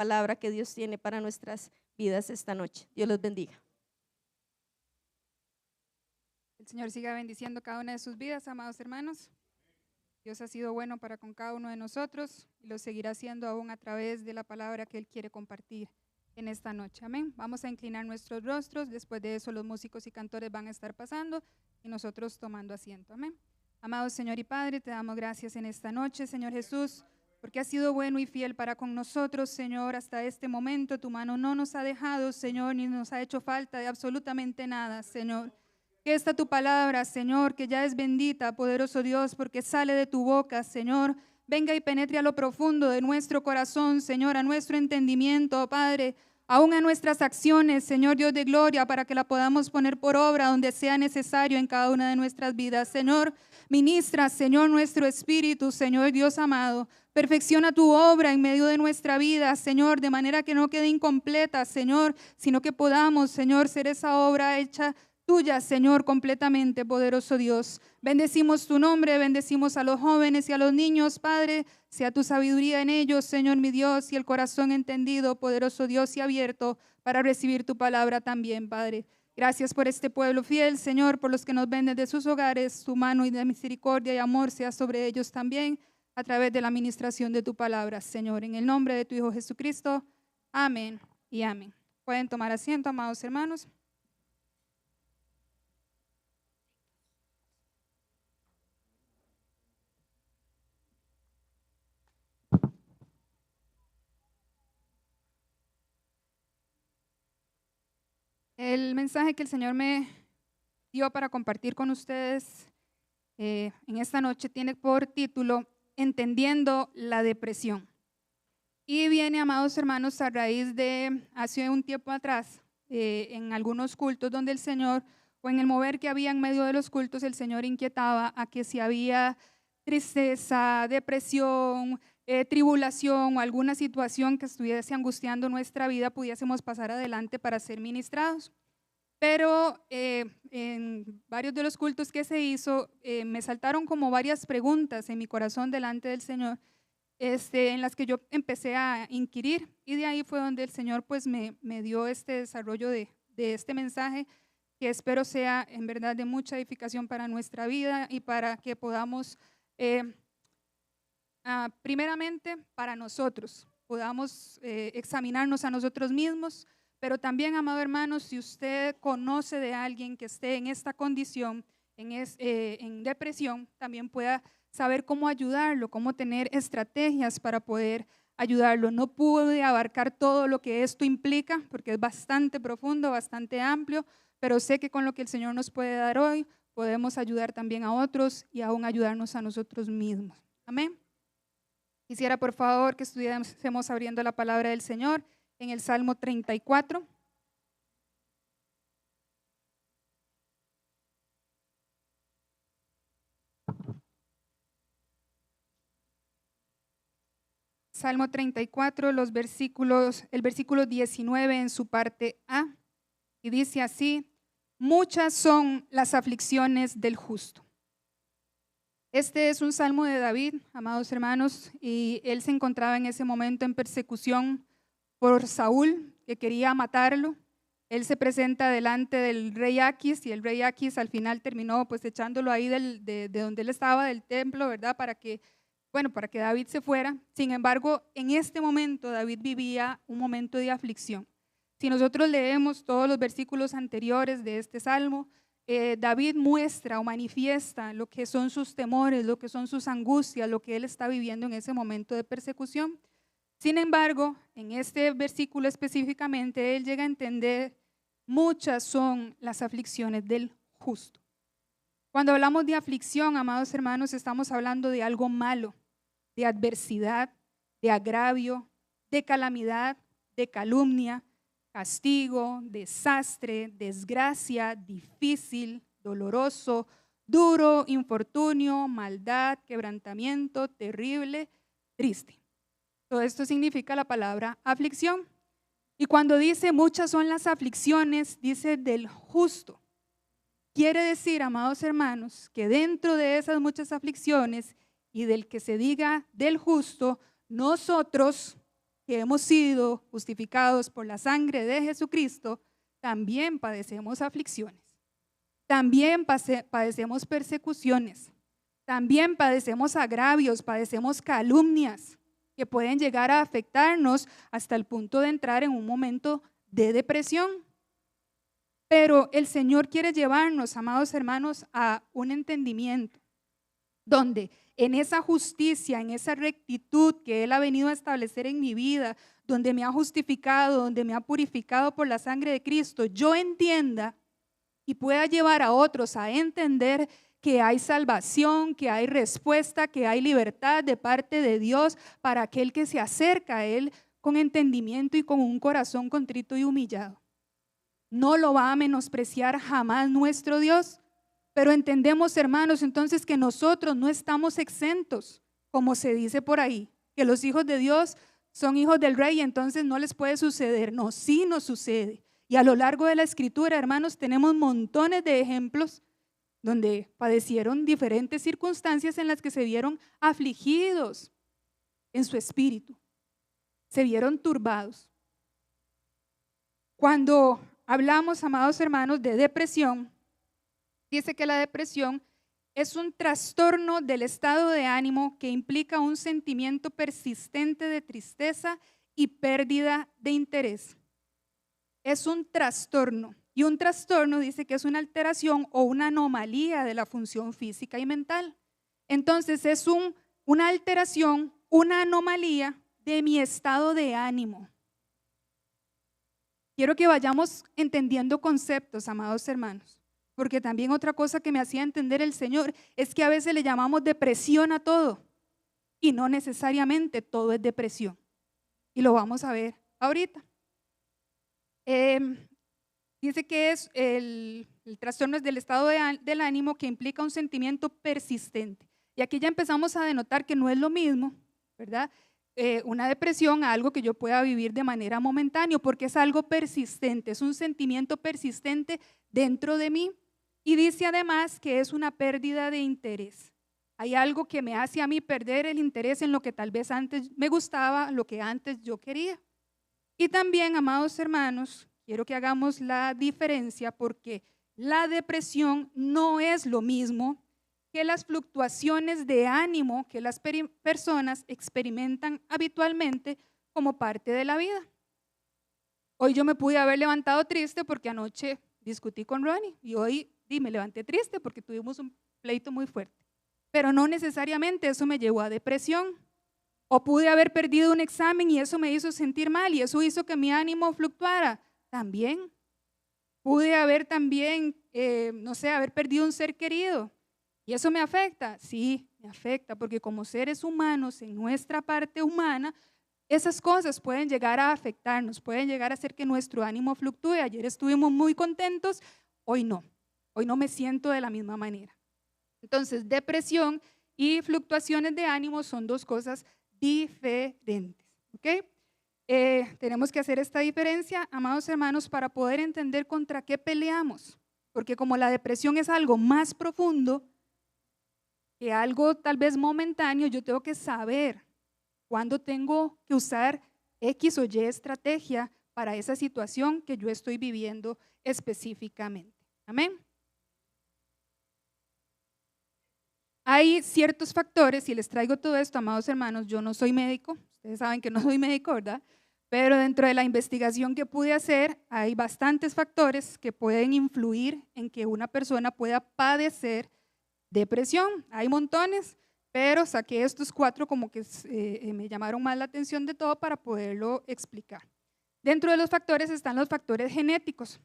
palabra que Dios tiene para nuestras vidas esta noche. Dios los bendiga. El Señor siga bendiciendo cada una de sus vidas, amados hermanos. Dios ha sido bueno para con cada uno de nosotros y lo seguirá haciendo aún a través de la palabra que Él quiere compartir en esta noche. Amén. Vamos a inclinar nuestros rostros. Después de eso los músicos y cantores van a estar pasando y nosotros tomando asiento. Amén. Amado Señor y Padre, te damos gracias en esta noche, Señor Jesús, porque has sido bueno y fiel para con nosotros, Señor, hasta este momento. Tu mano no nos ha dejado, Señor, ni nos ha hecho falta de absolutamente nada, Señor. Que esta tu palabra, Señor, que ya es bendita, poderoso Dios, porque sale de tu boca, Señor, venga y penetre a lo profundo de nuestro corazón, Señor, a nuestro entendimiento, Padre, aún a nuestras acciones, Señor Dios de gloria, para que la podamos poner por obra donde sea necesario en cada una de nuestras vidas. Señor, ministra, Señor, nuestro espíritu, Señor Dios amado. Perfecciona tu obra en medio de nuestra vida, Señor, de manera que no quede incompleta, Señor, sino que podamos, Señor, ser esa obra hecha tuya, Señor, completamente, poderoso Dios. Bendecimos tu nombre, bendecimos a los jóvenes y a los niños, Padre. Sea tu sabiduría en ellos, Señor, mi Dios, y el corazón entendido, poderoso Dios, y abierto para recibir tu palabra también, Padre. Gracias por este pueblo fiel, Señor, por los que nos ven desde sus hogares. Tu mano y de misericordia y amor sea sobre ellos también a través de la administración de tu palabra, Señor. En el nombre de tu Hijo Jesucristo. Amén y amén. Pueden tomar asiento, amados hermanos. El mensaje que el Señor me dio para compartir con ustedes en esta noche tiene por título Entendiendo la depresión. Y viene, amados hermanos, a raíz de hace un tiempo atrás, en algunos cultos donde el Señor, o en el mover que había en medio de los cultos, el Señor inquietaba a que si había tristeza, depresión, tribulación o alguna situación que estuviese angustiando nuestra vida, pudiésemos pasar adelante para ser ministrados. Pero en varios de los cultos que se hizo, me saltaron como varias preguntas en mi corazón delante del Señor, en las que yo empecé a inquirir, y de ahí fue donde el Señor pues me dio este desarrollo de este mensaje, que espero sea en verdad de mucha edificación para nuestra vida y para que podamos, primeramente para nosotros, podamos examinarnos a nosotros mismos, pero también, amado hermano, si usted conoce de alguien que esté en esta condición, en depresión, también pueda saber cómo ayudarlo, cómo tener estrategias para poder ayudarlo. No pude abarcar todo lo que esto implica, porque es bastante profundo, bastante amplio, pero sé que con lo que el Señor nos puede dar hoy, podemos ayudar también a otros y aún ayudarnos a nosotros mismos. Amén. Quisiera, por favor, que estuviésemos abriendo la palabra del Señor en el Salmo 34. Salmo 34, el versículo 19 en su parte A, y dice así: muchas son las aflicciones del justo. Este es un salmo de David, amados hermanos, y él se encontraba en ese momento en persecución por Saúl, que quería matarlo. Él se presenta delante del rey Aquis, y el rey Aquis al final terminó pues echándolo ahí de donde él estaba, del templo, ¿verdad? Para que David se fuera. Sin embargo, en este momento David vivía un momento de aflicción. Si nosotros leemos todos los versículos anteriores de este salmo, David muestra o manifiesta lo que son sus temores, lo que son sus angustias, lo que él está viviendo en ese momento de persecución. Sin embargo, en este versículo específicamente, él llega a entender: muchas son las aflicciones del justo. Cuando hablamos de aflicción, amados hermanos, estamos hablando de algo malo, de adversidad, de agravio, de calamidad, de calumnia, castigo, desastre, desgracia, difícil, doloroso, duro, infortunio, maldad, quebrantamiento, terrible, triste. Todo esto significa la palabra aflicción. Y cuando dice muchas son las aflicciones, dice del justo. Quiere decir, amados hermanos, que dentro de esas muchas aflicciones y del que se diga del justo, nosotros que hemos sido justificados por la sangre de Jesucristo, también padecemos aflicciones, también padecemos persecuciones, también padecemos agravios, padecemos calumnias que pueden llegar a afectarnos hasta el punto de entrar en un momento de depresión. Pero el Señor quiere llevarnos, amados hermanos, a un entendimiento donde en esa justicia, en esa rectitud que Él ha venido a establecer en mi vida, donde me ha justificado, donde me ha purificado por la sangre de Cristo, yo entienda y pueda llevar a otros a entender que hay salvación, que hay respuesta, que hay libertad de parte de Dios para aquel que se acerca a Él con entendimiento y con un corazón contrito y humillado. No lo va a menospreciar jamás nuestro Dios, pero entendemos, hermanos, entonces que nosotros no estamos exentos, como se dice por ahí, que los hijos de Dios son hijos del rey y entonces no les puede suceder. No, sí nos sucede. Y a lo largo de la escritura, hermanos, tenemos montones de ejemplos donde padecieron diferentes circunstancias en las que se vieron afligidos en su espíritu, se vieron turbados. Cuando hablamos, amados hermanos, de depresión, dice que la depresión es un trastorno del estado de ánimo que implica un sentimiento persistente de tristeza y pérdida de interés. Es un trastorno. Y un trastorno dice que es una alteración o una anomalía de la función física y mental. Entonces es una alteración, una anomalía de mi estado de ánimo. Quiero que vayamos entendiendo conceptos, amados hermanos, porque también otra cosa que me hacía entender el Señor es que a veces le llamamos depresión a todo y no necesariamente todo es depresión. Y lo vamos a ver ahorita. Dice que es el trastorno es del estado del ánimo que implica un sentimiento persistente. Y aquí ya empezamos a denotar que no es lo mismo, ¿verdad? Una depresión a algo que yo pueda vivir de manera momentánea, porque es algo persistente, es un sentimiento persistente dentro de mí. Y dice además que es una pérdida de interés. Hay algo que me hace a mí perder el interés en lo que tal vez antes me gustaba, lo que antes yo quería. Y también, amados hermanos, quiero que hagamos la diferencia porque la depresión no es lo mismo que las fluctuaciones de ánimo que las personas experimentan habitualmente como parte de la vida. Hoy yo me pude haber levantado triste porque anoche discutí con Ronnie y hoy me levanté triste porque tuvimos un pleito muy fuerte. Pero no necesariamente eso me llevó a depresión. O pude haber perdido un examen y eso me hizo sentir mal y eso hizo que mi ánimo fluctuara. También pude haber haber perdido un ser querido y eso me afecta. Sí, me afecta porque como seres humanos en nuestra parte humana, esas cosas pueden llegar a afectarnos, pueden llegar a hacer que nuestro ánimo fluctúe. Ayer estuvimos muy contentos, hoy no me siento de la misma manera. Entonces, depresión y fluctuaciones de ánimo son dos cosas diferentes, ¿ok? Tenemos que hacer esta diferencia, amados hermanos, para poder entender contra qué peleamos, porque como la depresión es algo más profundo que algo tal vez momentáneo, yo tengo que saber cuándo tengo que usar X o Y estrategia para esa situación que yo estoy viviendo específicamente. Amén. Hay ciertos factores, y les traigo todo esto, amados hermanos, yo no soy médico, ustedes saben que no soy médico, ¿verdad? Pero dentro de la investigación que pude hacer, hay bastantes factores que pueden influir en que una persona pueda padecer depresión. Hay montones, pero saqué estos 4 como que me llamaron más la atención de todo para poderlo explicar. Dentro de los factores están los factores genéticos,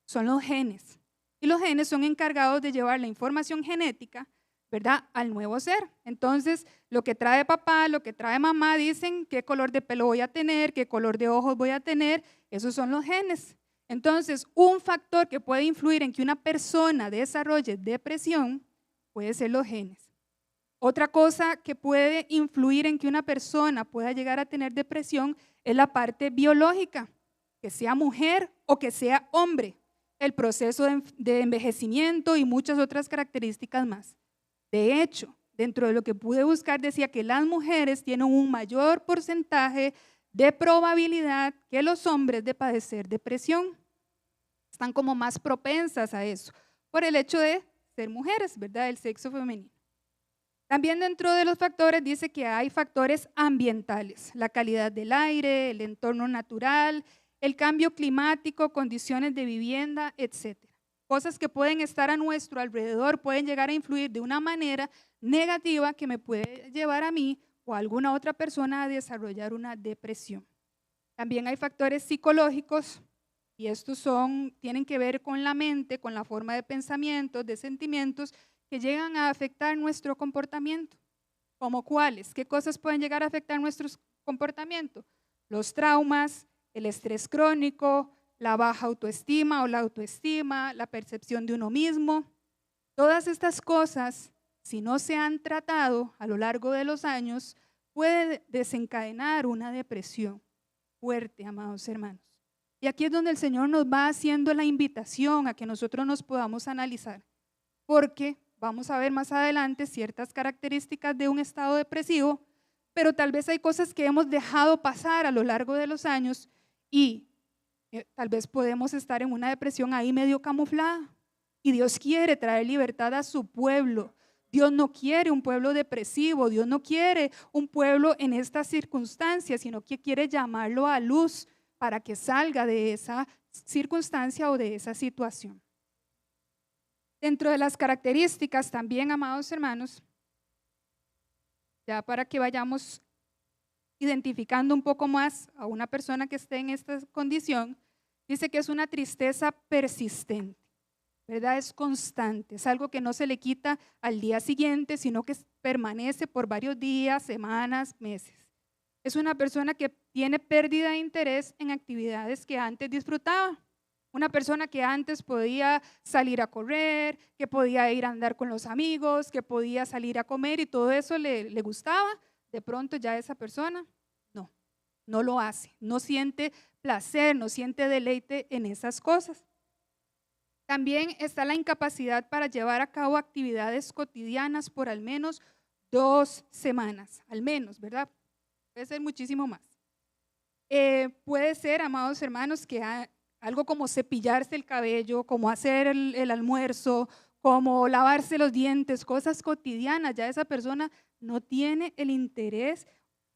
son los genes. Y los genes son encargados de llevar la información genética, ¿verdad?, al nuevo ser. Entonces, lo que trae papá, lo que trae mamá, dicen qué color de pelo voy a tener, qué color de ojos voy a tener, esos son los genes. Entonces, un factor que puede influir en que una persona desarrolle depresión puede ser los genes. Otra cosa que puede influir en que una persona pueda llegar a tener depresión es la parte biológica, que sea mujer o que sea hombre, el proceso de envejecimiento y muchas otras características más. De hecho, dentro de lo que pude buscar decía que las mujeres tienen un mayor porcentaje de probabilidad que los hombres de padecer depresión. Están como más propensas a eso, por el hecho de ser mujeres, ¿verdad? El sexo femenino. También dentro de los factores dice que hay factores ambientales, la calidad del aire, el entorno natural, el cambio climático, condiciones de vivienda, etc. Cosas que pueden estar a nuestro alrededor, pueden llegar a influir de una manera negativa que me puede llevar a mí o a alguna otra persona a desarrollar una depresión. También hay factores psicológicos y estos tienen que ver con la mente, con la forma de pensamientos, de sentimientos que llegan a afectar nuestro comportamiento. ¿Como cuáles? ¿Qué cosas pueden llegar a afectar nuestro comportamiento? Los traumas, el estrés crónico, la baja autoestima o la autoestima, la percepción de uno mismo. Todas estas cosas, si no se han tratado a lo largo de los años, puede desencadenar una depresión fuerte, amados hermanos. Y aquí es donde el Señor nos va haciendo la invitación a que nosotros nos podamos analizar, porque vamos a ver más adelante ciertas características de un estado depresivo, pero tal vez hay cosas que hemos dejado pasar a lo largo de los años y tal vez podemos estar en una depresión ahí medio camuflada. Y Dios quiere traer libertad a su pueblo. Dios no quiere un pueblo depresivo, Dios no quiere un pueblo en estas circunstancias, sino que quiere llamarlo a luz para que salga de esa circunstancia o de esa situación. Dentro de las características también, amados hermanos, ya para que vayamos identificando un poco más a una persona que esté en esta condición, dice que es una tristeza persistente, ¿verdad? Es constante, es algo que no se le quita al día siguiente, sino que permanece por varios días, semanas, meses. Es una persona que tiene pérdida de interés en actividades que antes disfrutaba. Una persona que antes podía salir a correr, que podía ir a andar con los amigos, que podía salir a comer y todo eso le gustaba. De pronto ya esa persona no lo hace, no siente placer, no siente deleite en esas cosas. También está la incapacidad para llevar a cabo actividades cotidianas por al menos 2 semanas, al menos, ¿verdad? Puede ser muchísimo más. Puede ser, amados hermanos, que algo como cepillarse el cabello, como hacer el almuerzo, como lavarse los dientes, cosas cotidianas, ya esa persona no tiene el interés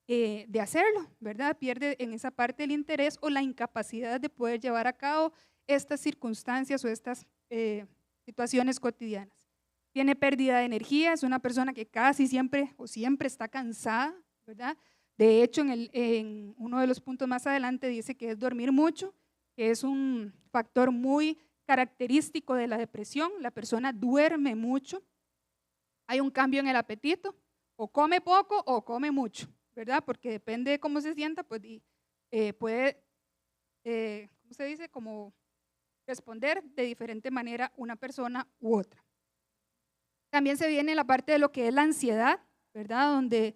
de hacerlo, ¿verdad? Pierde en esa parte el interés o la incapacidad de poder llevar a cabo estas circunstancias o estas situaciones cotidianas. Tiene pérdida de energía, es una persona que casi siempre o siempre está cansada, ¿verdad? De hecho, en uno de los puntos más adelante dice que es dormir mucho, que es un factor muy característico de la depresión. La persona duerme mucho, hay un cambio en el apetito, o come poco o come mucho, ¿verdad? Porque depende de cómo se sienta, pues puede, ¿cómo se dice? Como responder de diferente manera una persona u otra. También se viene la parte de lo que es la ansiedad, ¿verdad? Donde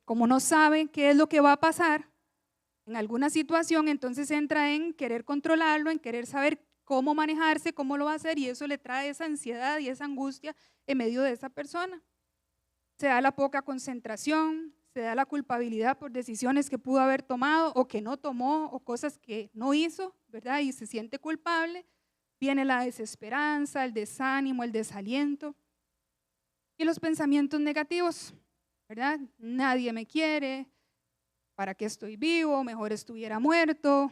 como no saben qué es lo que va a pasar en alguna situación, entonces entra en querer controlarlo, en querer saber cómo manejarse, cómo lo va a hacer, y eso le trae esa ansiedad y esa angustia en medio de esa persona. Se da la poca concentración, se da la culpabilidad por decisiones que pudo haber tomado o que no tomó o cosas que no hizo, ¿verdad? Y se siente culpable. Viene la desesperanza, el desánimo, el desaliento y los pensamientos negativos, ¿verdad? Nadie me quiere, ¿para qué estoy vivo? Mejor estuviera muerto,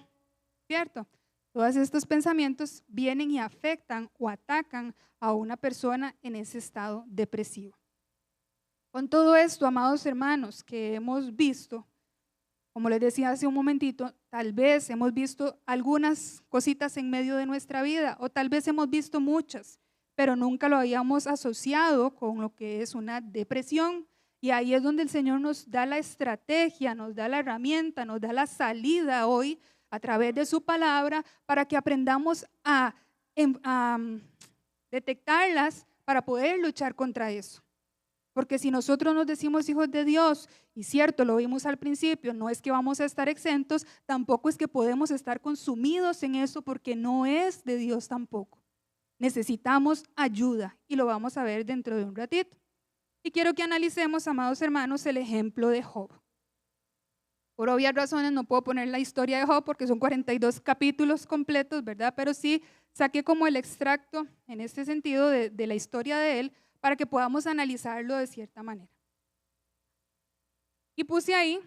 ¿cierto? Todos estos pensamientos vienen y afectan o atacan a una persona en ese estado depresivo. Con todo esto, amados hermanos, que hemos visto, como les decía hace un momentito, tal vez hemos visto algunas cositas en medio de nuestra vida o tal vez hemos visto muchas, pero nunca lo habíamos asociado con lo que es una depresión. Y ahí es donde el Señor nos da la estrategia, nos da la herramienta, nos da la salida hoy a través de su palabra para que aprendamos a detectarlas para poder luchar contra eso. Porque si nosotros nos decimos hijos de Dios, y cierto, lo vimos al principio, no es que vamos a estar exentos, tampoco es que podemos estar consumidos en eso porque no es de Dios tampoco. Necesitamos ayuda y lo vamos a ver dentro de un ratito. Y quiero que analicemos, amados hermanos, el ejemplo de Job. Por obvias razones no puedo poner la historia de Job porque son 42 capítulos completos, ¿verdad? Pero sí saqué como el extracto en este sentido de la historia de él para que podamos analizarlo de cierta manera. Y puse ahí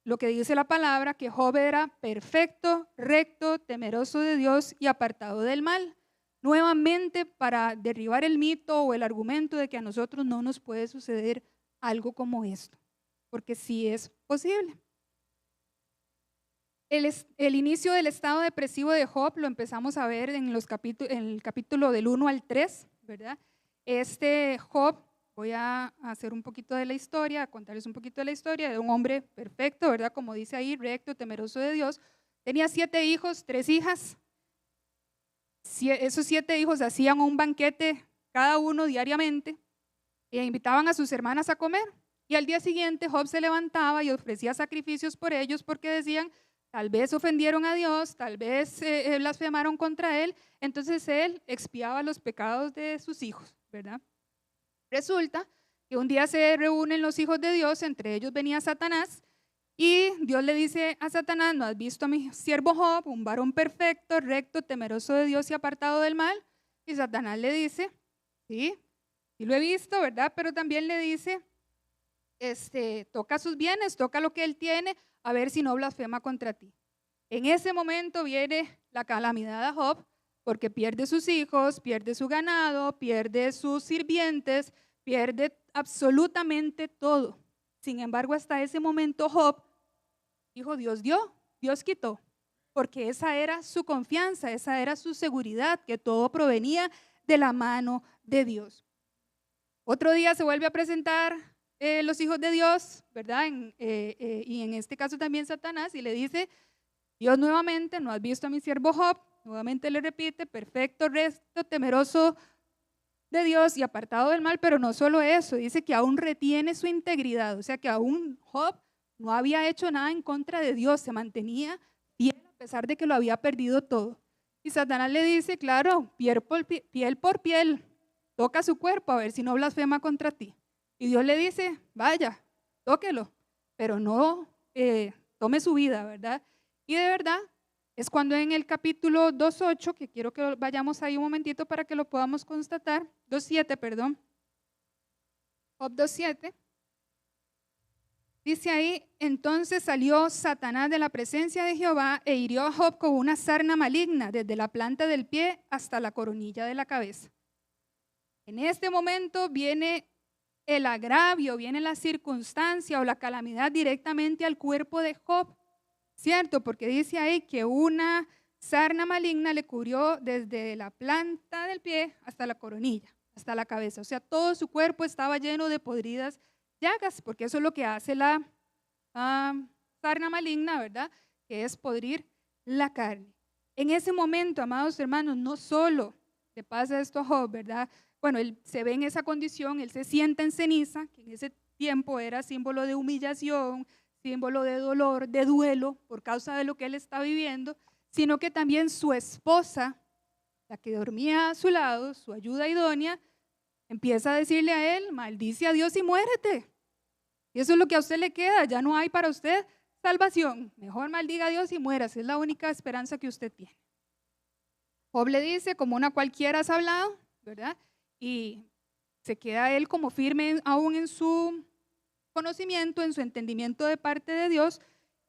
lo que dice la palabra, que Job era perfecto, recto, temeroso de Dios y apartado del mal. Nuevamente para derribar el mito o el argumento de que a nosotros no nos puede suceder algo como esto, porque sí es posible. El inicio del estado depresivo de Job lo empezamos a ver en el capítulo del 1 al 3, ¿verdad? Job, voy a hacer un poquito de la historia, a contarles un poquito de la historia de un hombre perfecto, ¿verdad? Como dice ahí, recto, temeroso de Dios. Tenía 7 hijos, 3 hijas. Esos 7 hijos hacían un banquete cada uno diariamente e invitaban a sus hermanas a comer. Y al día siguiente Job se levantaba y ofrecía sacrificios por ellos porque decían, tal vez ofendieron a Dios, tal vez blasfemaron contra él. Entonces él expiaba los pecados de sus hijos, ¿verdad? Resulta que un día se reúnen los hijos de Dios, entre ellos venía Satanás, y Dios le dice a Satanás, ¿no has visto a mi siervo Job, un varón perfecto, recto, temeroso de Dios y apartado del mal? Y Satanás le dice, sí lo he visto, ¿verdad? Pero también le dice, toca sus bienes, toca lo que él tiene, a ver si no blasfema contra ti. En ese momento viene la calamidad a Job, porque pierde sus hijos, pierde su ganado, pierde sus sirvientes, pierde absolutamente todo. Sin embargo, hasta ese momento Job dijo, Dios dio, Dios quitó, porque esa era su confianza, esa era su seguridad, que todo provenía de la mano de Dios. Otro día se vuelve a presentar los hijos de Dios, ¿verdad? Y en este caso también Satanás, y le dice, Dios nuevamente, ¿no has visto a mi siervo Job? Nuevamente le repite, perfecto, recto, temeroso de Dios y apartado del mal, pero no solo eso, dice que aún retiene su integridad, o sea que aún Job no había hecho nada en contra de Dios, se mantenía fiel a pesar de que lo había perdido todo. Y Satanás le dice, claro, piel por piel, toca su cuerpo a ver si no blasfema contra ti. Y Dios le dice, vaya, tóquelo, pero no tome su vida, ¿verdad? Y de verdad, es cuando en el capítulo 2.8, que quiero que vayamos ahí un momentito para que lo podamos constatar, 2.7, perdón, Job 2.7, dice ahí, entonces salió Satanás de la presencia de Jehová e hirió a Job con una sarna maligna, desde la planta del pie hasta la coronilla de la cabeza. En este momento viene el agravio, viene la circunstancia o la calamidad directamente al cuerpo de Job, ¿cierto? Porque dice ahí que una sarna maligna le cubrió desde la planta del pie hasta la coronilla, hasta la cabeza. O sea, todo su cuerpo estaba lleno de podridas llagas, porque eso es lo que hace la sarna maligna, ¿verdad? Que es podrir la carne. En ese momento, amados hermanos, no solo le pasa esto a Job, ¿verdad? Bueno, él se ve en esa condición, él se sienta en ceniza, que en ese tiempo era símbolo de humillación, símbolo de dolor, de duelo por causa de lo que él está viviendo, sino que también su esposa, la que dormía a su lado, su ayuda idónea, empieza a decirle a él, maldice a Dios y muérete. Y eso es lo que a usted le queda, ya no hay para usted salvación. Mejor maldiga a Dios y muérase, es la única esperanza que usted tiene. Job le dice, como una cualquiera has hablado, ¿verdad? Y se queda él como firme aún en su conocimiento, en su entendimiento de parte de Dios.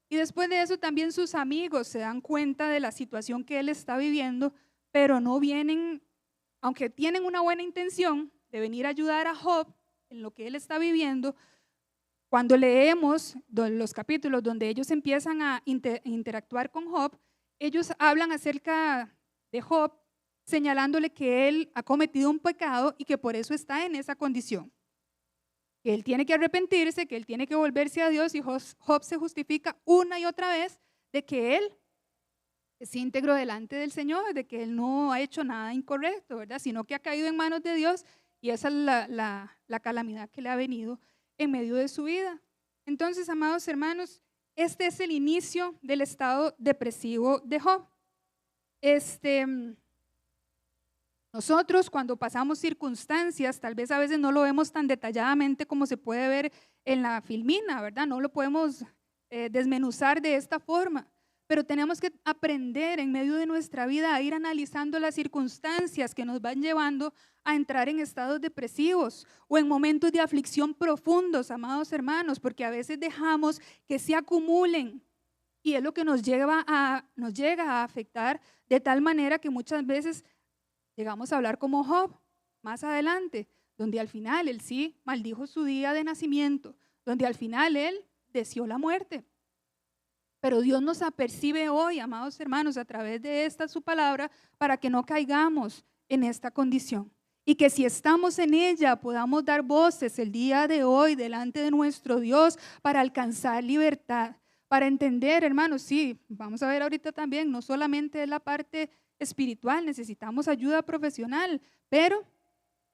Y después de eso también sus amigos se dan cuenta de la situación que él está viviendo, pero no vienen, aunque tienen una buena intención de venir a ayudar a Job en lo que él está viviendo. Cuando leemos los capítulos donde ellos empiezan a interactuar con Job, ellos hablan acerca de Job, señalándole que él ha cometido un pecado y que por eso está en esa condición. Que él tiene que arrepentirse, que él tiene que volverse a Dios, y Job se justifica una y otra vez de que él es íntegro delante del Señor, de que él no ha hecho nada incorrecto, ¿verdad? Sino que ha caído en manos de Dios, y esa es la calamidad que le ha venido en medio de su vida. Entonces, amados hermanos, este es el inicio del estado depresivo de Job. Nosotros cuando pasamos circunstancias, tal vez a veces no lo vemos tan detalladamente como se puede ver en la filmina, ¿verdad? No lo podemos desmenuzar de esta forma, pero tenemos que aprender en medio de nuestra vida a ir analizando las circunstancias que nos van llevando a entrar en estados depresivos o en momentos de aflicción profundos, amados hermanos, porque a veces dejamos que se acumulen y es lo que nos llega a afectar de tal manera que muchas veces llegamos a hablar como Job más adelante, donde al final él sí maldijo su día de nacimiento, donde al final él deseó la muerte. Pero Dios nos apercibe hoy, amados hermanos, a través de esta su palabra, para que no caigamos en esta condición. Y que si estamos en ella, podamos dar voces el día de hoy delante de nuestro Dios para alcanzar libertad, para entender, hermanos, sí, vamos a ver ahorita también, no solamente es la parte espiritual, necesitamos ayuda profesional, pero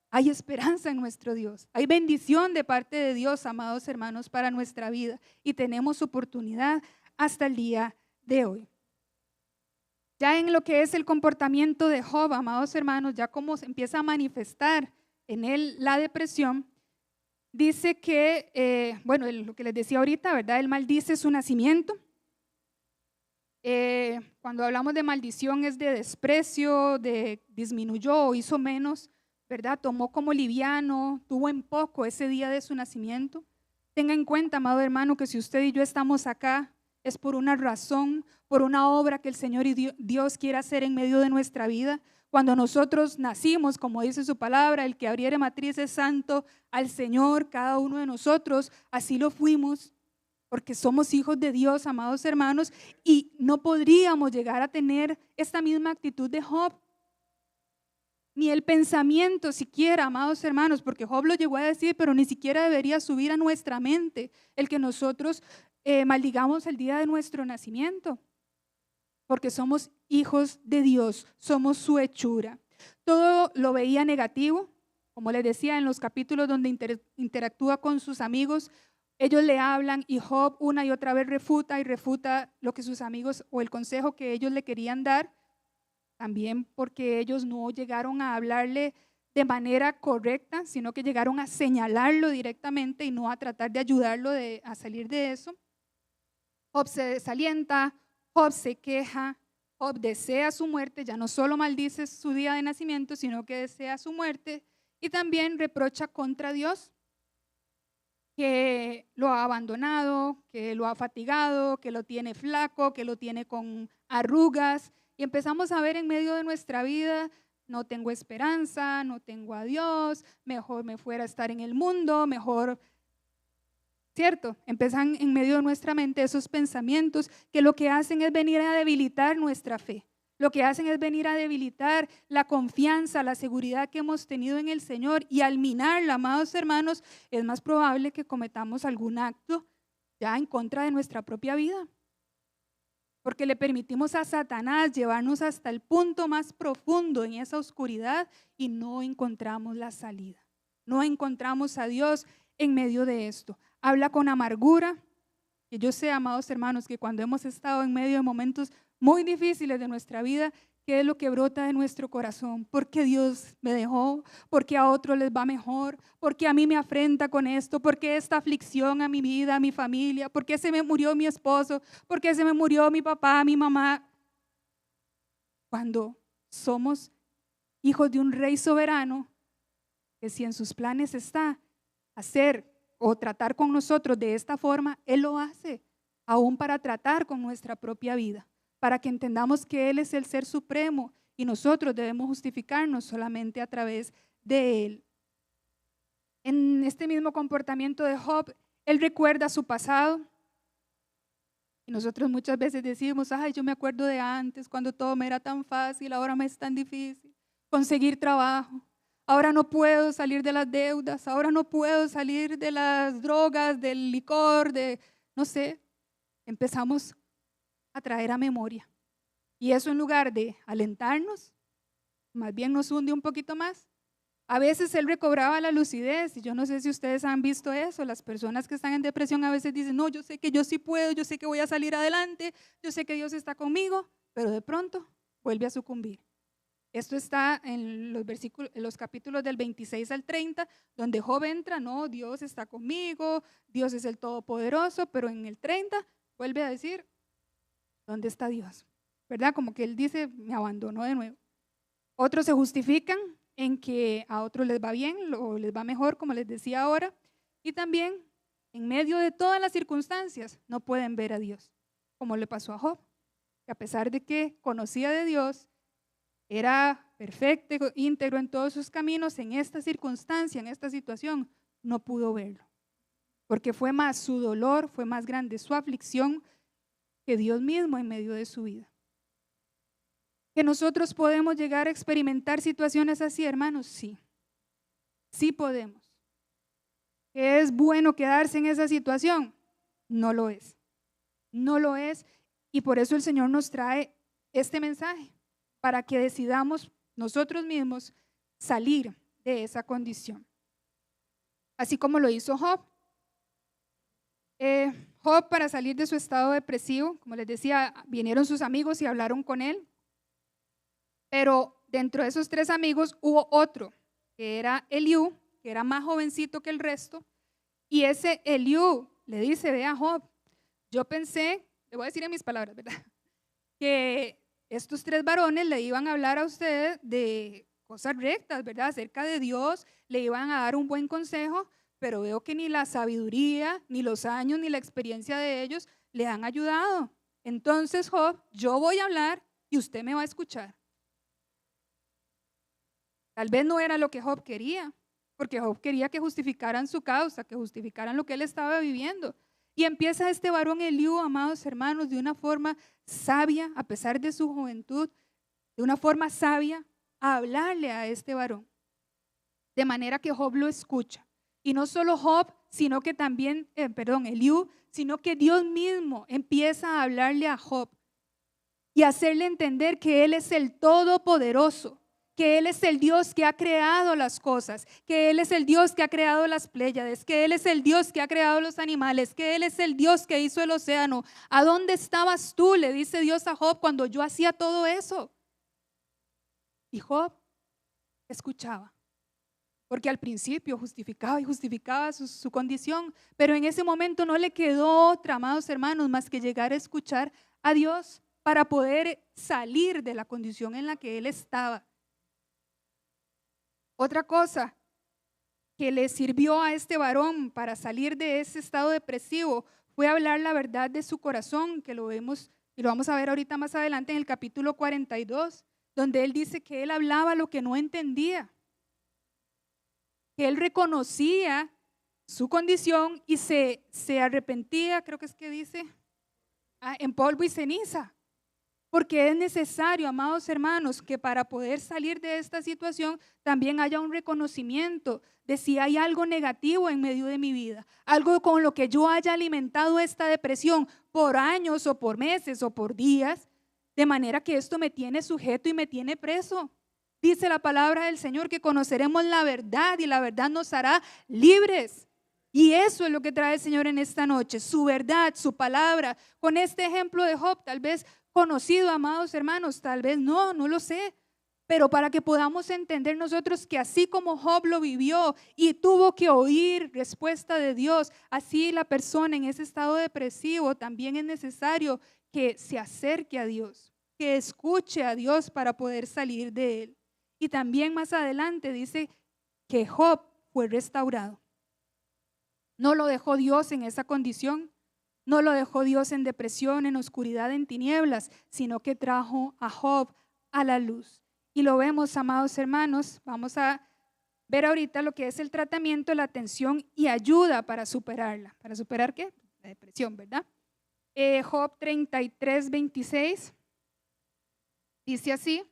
hay esperanza en nuestro Dios, hay bendición de parte de Dios, amados hermanos, para nuestra vida y tenemos oportunidad hasta el día de hoy. Ya en lo que es el comportamiento de Job, amados hermanos, ya como se empieza a manifestar en él la depresión, dice que, bueno, lo que les decía ahorita, ¿verdad? Él maldice su nacimiento. Cuando hablamos de maldición es de desprecio, de disminuyó o hizo menos, ¿verdad? Tomó como liviano, tuvo en poco ese día de su nacimiento. Tenga en cuenta, amado hermano, que si usted y yo estamos acá, es por una razón, por una obra que el Señor y Dios quiere hacer en medio de nuestra vida. Cuando nosotros nacimos, como dice su palabra, el que abriere matriz es santo al Señor, cada uno de nosotros, así lo fuimos, porque somos hijos de Dios, amados hermanos, y no podríamos llegar a tener esta misma actitud de Job, ni el pensamiento siquiera, amados hermanos, porque Job lo llegó a decir, pero ni siquiera debería subir a nuestra mente el que nosotros maldigamos el día de nuestro nacimiento, porque somos hijos de Dios, somos su hechura. Todo lo veía negativo, como les decía en los capítulos donde interactúa con sus amigos, ellos le hablan y Job una y otra vez refuta y refuta lo que sus amigos o el consejo que ellos le querían dar, también porque ellos no llegaron a hablarle de manera correcta, sino que llegaron a señalarlo directamente y no a tratar de ayudarlo a salir de eso. Job se desalienta, Job se queja, Job desea su muerte, ya no solo maldice su día de nacimiento, sino que desea su muerte y también reprocha contra Dios que lo ha abandonado, que lo ha fatigado, que lo tiene flaco, que lo tiene con arrugas. Y empezamos a ver en medio de nuestra vida, no tengo esperanza, no tengo a Dios, mejor me fuera a estar en el mundo, mejor, ¿cierto? Empiezan en medio de nuestra mente esos pensamientos que lo que hacen es venir a debilitar nuestra fe. Lo que hacen es venir a debilitar la confianza, la seguridad que hemos tenido en el Señor y al minarla, amados hermanos, es más probable que cometamos algún acto ya en contra de nuestra propia vida. Porque le permitimos a Satanás llevarnos hasta el punto más profundo en esa oscuridad y no encontramos la salida. No encontramos a Dios en medio de esto. Habla con amargura. Y yo sé, amados hermanos, que cuando hemos estado en medio de momentos muy difíciles de nuestra vida, ¿qué es lo que brota de nuestro corazón? ¿Por qué Dios me dejó? ¿Por qué a otros les va mejor? ¿Por qué a mí me afrenta con esto? ¿Por qué esta aflicción a mi vida, a mi familia? ¿Por qué se me murió mi esposo? ¿Por qué se me murió mi papá, mi mamá? Cuando somos hijos de un rey soberano, que si en sus planes está hacer o tratar con nosotros de esta forma, Él lo hace, aún para tratar con nuestra propia vida, para que entendamos que Él es el ser supremo y nosotros debemos justificarnos solamente a través de Él. En este mismo comportamiento de Job, Él recuerda su pasado y nosotros muchas veces decimos, ay, yo me acuerdo de antes, cuando todo me era tan fácil, ahora me es tan difícil conseguir trabajo. Ahora no puedo salir de las deudas, ahora no puedo salir de las drogas, del licor, no sé. Empezamos a traer a memoria. Y eso en lugar de alentarnos, más bien nos hunde un poquito más. A veces él recobraba la lucidez y yo no sé si ustedes han visto eso. Las personas que están en depresión a veces dicen, no, yo sé que yo sí puedo, yo sé que voy a salir adelante, yo sé que Dios está conmigo, pero de pronto vuelve a sucumbir. Esto está en los capítulos del 26 al 30, donde Job entra, no, Dios está conmigo, Dios es el Todopoderoso, pero en el 30 vuelve a decir, ¿dónde está Dios? ¿Verdad? Como que él dice, me abandonó de nuevo. Otros se justifican en que a otros les va bien o les va mejor, como les decía ahora, y también en medio de todas las circunstancias no pueden ver a Dios, como le pasó a Job, que a pesar de que conocía de Dios, era perfecto, íntegro en todos sus caminos, en esta circunstancia, en esta situación, no pudo verlo, porque fue más su dolor, fue más grande su aflicción que Dios mismo en medio de su vida. ¿Que nosotros podemos llegar a experimentar situaciones así, hermanos? Sí, sí podemos. ¿Que es bueno quedarse en esa situación? No lo es, no lo es, y por eso el Señor nos trae este mensaje, para que decidamos nosotros mismos salir de esa condición, así como lo hizo Job. Job, para salir de su estado depresivo, como les decía, vinieron sus amigos y hablaron con él, pero dentro de esos 3 amigos hubo otro, que era Eliú, que era más jovencito que el resto, y ese Eliú le dice, vea Job, yo pensé, le voy a decir en mis palabras, ¿verdad?, que estos 3 varones le iban a hablar a usted de cosas rectas, ¿verdad?, acerca de Dios, le iban a dar un buen consejo, pero veo que ni la sabiduría, ni los años, ni la experiencia de ellos le han ayudado. Entonces, Job, yo voy a hablar y usted me va a escuchar. Tal vez no era lo que Job quería, porque Job quería que justificaran su causa, que justificaran lo que él estaba viviendo. Y empieza este varón Eliú, amados hermanos, de una forma sabia, a pesar de su juventud, de una forma sabia, a hablarle a este varón, de manera que Job lo escucha. Y no solo Job, sino que también, Eliú, sino que Dios mismo empieza a hablarle a Job y hacerle entender que Él es el Todopoderoso, que Él es el Dios que ha creado las cosas, que Él es el Dios que ha creado las Pléyades, que Él es el Dios que ha creado los animales, que Él es el Dios que hizo el océano. ¿A dónde estabas tú?, le dice Dios a Job, cuando yo hacía todo eso. Y Job escuchaba, porque al principio justificaba y justificaba su condición, pero en ese momento no le quedó otra, amados hermanos, más que llegar a escuchar a Dios para poder salir de la condición en la que él estaba. Otra cosa que le sirvió a este varón para salir de ese estado depresivo fue hablar la verdad de su corazón, que lo vemos y lo vamos a ver ahorita más adelante en el capítulo 42, donde él dice que él hablaba lo que no entendía, que él reconocía su condición y se arrepentía, creo que es que dice, en polvo y ceniza. Porque es necesario, amados hermanos, que para poder salir de esta situación también haya un reconocimiento de si hay algo negativo en medio de mi vida, algo con lo que yo haya alimentado esta depresión por años o por meses o por días, de manera que esto me tiene sujeto y me tiene preso. Dice la palabra del Señor que conoceremos la verdad y la verdad nos hará libres. Y eso es lo que trae el Señor en esta noche, su verdad, su palabra. Con este ejemplo de Job, tal vez conocido, amados hermanos, tal vez no lo sé, pero para que podamos entender nosotros que así como Job lo vivió y tuvo que oír respuesta de Dios, así la persona en ese estado depresivo también es necesario que se acerque a Dios, que escuche a Dios para poder salir de él. Y también más adelante dice que Job fue restaurado. No lo dejó Dios en esa condición. No lo dejó Dios en depresión, en oscuridad, en tinieblas, sino que trajo a Job a la luz. Y lo vemos, amados hermanos, vamos a ver ahorita lo que es el tratamiento, la atención y ayuda para superarla. ¿Para superar qué? La depresión, ¿verdad? Job 33:26 dice así,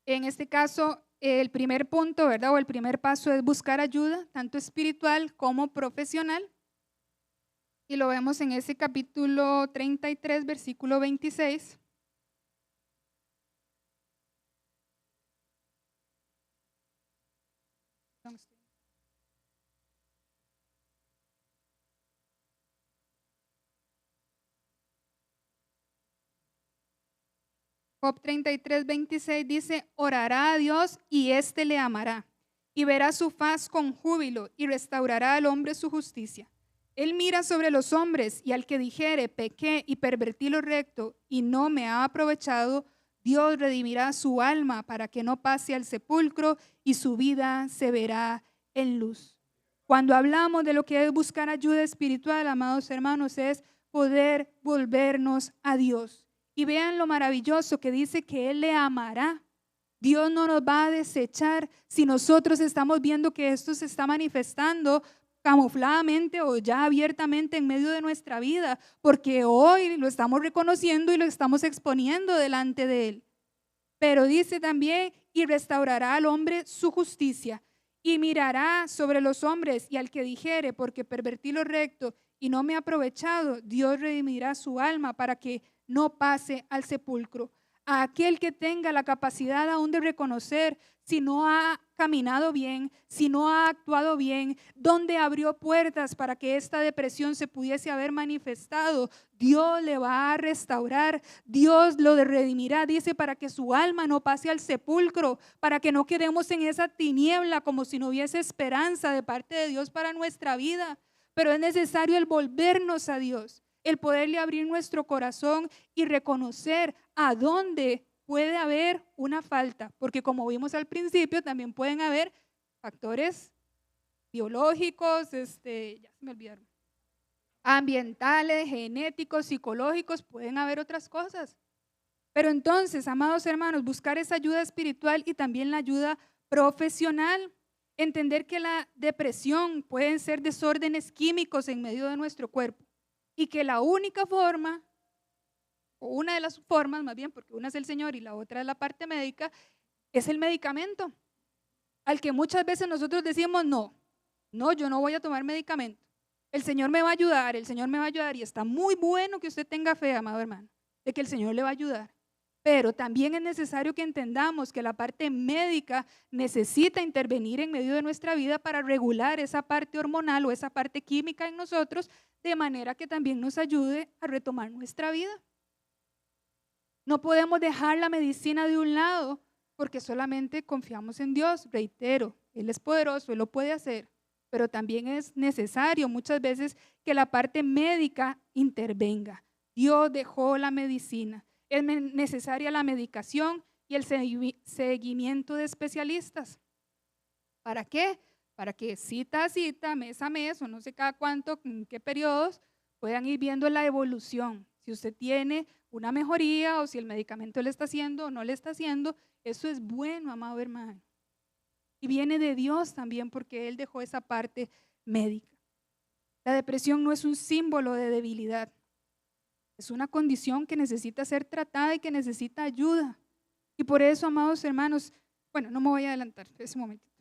en este caso, el primer punto, ¿verdad? O el primer paso es buscar ayuda, tanto espiritual como profesional. Y lo vemos en ese capítulo 33, versículo 26. Job 33, 26 dice, orará a Dios y éste le amará, y verá su faz con júbilo y restaurará al hombre su justicia. Él mira sobre los hombres, y al que dijere, pequé y pervertí lo recto y no me ha aprovechado, Dios redimirá su alma para que no pase al sepulcro y su vida se verá en luz. Cuando hablamos de lo que es buscar ayuda espiritual, amados hermanos, es poder volvernos a Dios. Y vean lo maravilloso que dice que Él le amará. Dios no nos va a desechar si nosotros estamos viendo que esto se está manifestando camufladamente o ya abiertamente en medio de nuestra vida, porque hoy lo estamos reconociendo y lo estamos exponiendo delante de Él. Pero dice también, y restaurará al hombre su justicia, y mirará sobre los hombres, y al que dijere, porque pervertí lo recto y no me ha aprovechado, Dios redimirá su alma para que no pase al sepulcro. A aquel que tenga la capacidad aún de reconocer si no ha caminado bien, si no ha actuado bien, dónde abrió puertas para que esta depresión se pudiese haber manifestado, Dios le va a restaurar, Dios lo redimirá, dice, para que su alma no pase al sepulcro, para que no quedemos en esa tiniebla como si no hubiese esperanza de parte de Dios para nuestra vida. Pero es necesario el volvernos a Dios, el poderle abrir nuestro corazón y reconocer a dónde puede haber una falta, porque como vimos al principio, también pueden haber factores biológicos, ya se me olvidaron, ambientales, genéticos, psicológicos, pueden haber otras cosas. Pero entonces, amados hermanos, buscar esa ayuda espiritual y también la ayuda profesional. Entender que la depresión pueden ser desórdenes químicos en medio de nuestro cuerpo y que la única forma, o una de las formas más bien, porque una es el Señor y la otra es la parte médica, es el medicamento, al que muchas veces nosotros decimos no, yo no voy a tomar medicamento. El Señor me va a ayudar, el Señor me va a ayudar, y está muy bueno que usted tenga fe, amado hermano, de que el Señor le va a ayudar. Pero también es necesario que entendamos que la parte médica necesita intervenir en medio de nuestra vida para regular esa parte hormonal o esa parte química en nosotros, de manera que también nos ayude a retomar nuestra vida. No podemos dejar la medicina de un lado porque solamente confiamos en Dios. Reitero, Él es poderoso, Él lo puede hacer, pero también es necesario muchas veces que la parte médica intervenga. Dios dejó la medicina. Es necesaria la medicación y el seguimiento de especialistas. ¿Para qué? Para que cita a cita, mes a mes, o no sé cada cuánto, en qué periodos, puedan ir viendo la evolución. Si usted tiene una mejoría o si el medicamento le está haciendo o no le está haciendo, eso es bueno, amado hermano. Y viene de Dios también porque Él dejó esa parte médica. La depresión no es un símbolo de debilidad. Es una condición que necesita ser tratada y que necesita ayuda. Y por eso, amados hermanos, bueno, no me voy a adelantar ese momentito.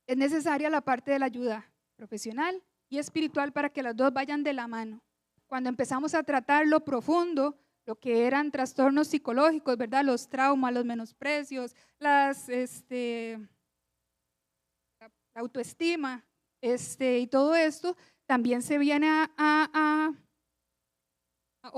Es necesaria la parte de la ayuda profesional y espiritual para que las dos vayan de la mano. Cuando empezamos a tratar lo profundo, lo que eran trastornos psicológicos, ¿verdad? Los traumas, los menosprecios, la autoestima, y todo esto, también se viene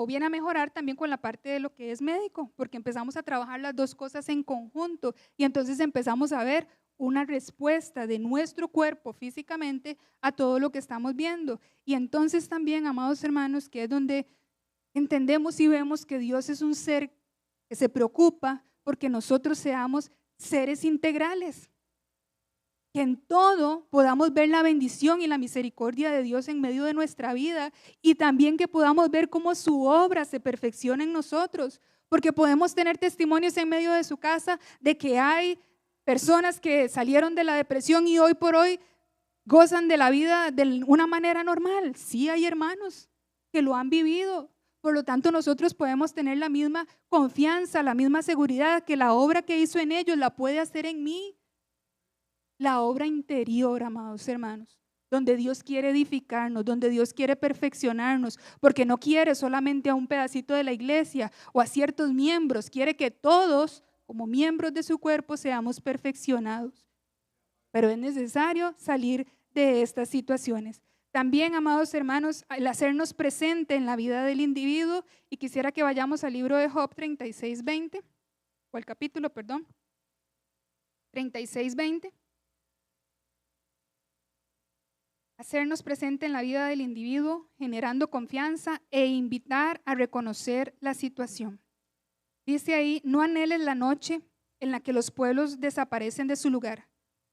viene a mejorar también con la parte de lo que es médico, porque empezamos a trabajar las dos cosas en conjunto y entonces empezamos a ver una respuesta de nuestro cuerpo físicamente a todo lo que estamos viendo. Y entonces también, amados hermanos, que es donde entendemos y vemos que Dios es un ser que se preocupa porque nosotros seamos seres integrales. Que en todo podamos ver la bendición y la misericordia de Dios en medio de nuestra vida y también que podamos ver cómo su obra se perfecciona en nosotros, porque podemos tener testimonios en medio de su casa de que hay personas que salieron de la depresión y hoy por hoy gozan de la vida de una manera normal. Sí, hay hermanos que lo han vivido. Por lo tanto, nosotros podemos tener la misma confianza, la misma seguridad que la obra que hizo en ellos la puede hacer en mí. La obra interior, amados hermanos, donde Dios quiere edificarnos, donde Dios quiere perfeccionarnos, porque no quiere solamente a un pedacito de la iglesia o a ciertos miembros, quiere que todos, como miembros de su cuerpo, seamos perfeccionados. Pero es necesario salir de estas situaciones. También, amados hermanos, el hacernos presente en la vida del individuo, y quisiera que vayamos al libro de Job 36:20, o al capítulo, 36:20. hacernos presente en la vida del individuo, generando confianza e invitar a reconocer la situación. Dice ahí, no anheles la noche en la que los pueblos desaparecen de su lugar.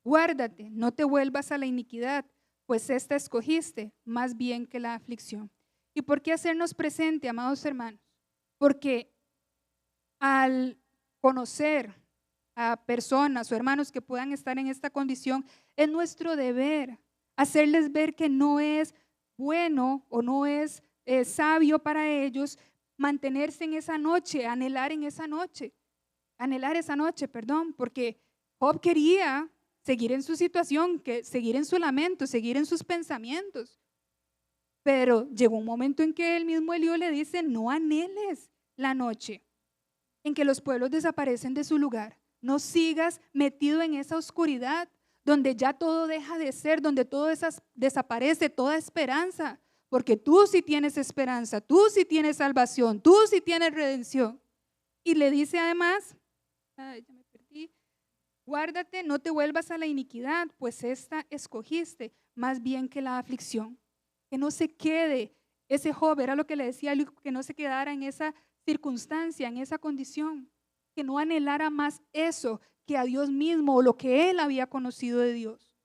Guárdate, no te vuelvas a la iniquidad, pues esta escogiste más bien que la aflicción. ¿Y por qué hacernos presente, amados hermanos? Porque al conocer a personas o hermanos que puedan estar en esta condición, es nuestro deber hacerles ver que no es bueno o no es sabio para ellos mantenerse en esa noche, anhelar esa noche, porque Job quería seguir en su situación, seguir en su lamento, seguir en sus pensamientos. Pero llegó un momento en que el mismo Eliú le dice, no anheles la noche en que los pueblos desaparecen de su lugar. No sigas metido en esa oscuridad donde ya todo deja de ser, donde todo desaparece, toda esperanza. Porque tú sí tienes esperanza, tú sí tienes salvación, tú sí tienes redención. Y le dice además, guárdate, no te vuelvas a la iniquidad, pues esta escogiste más bien que la aflicción. Que no se quede ese Job, era lo que le decía, que no se quedara en esa circunstancia, en esa condición, que no anhelara más eso que a Dios mismo o lo que él había conocido de Dios.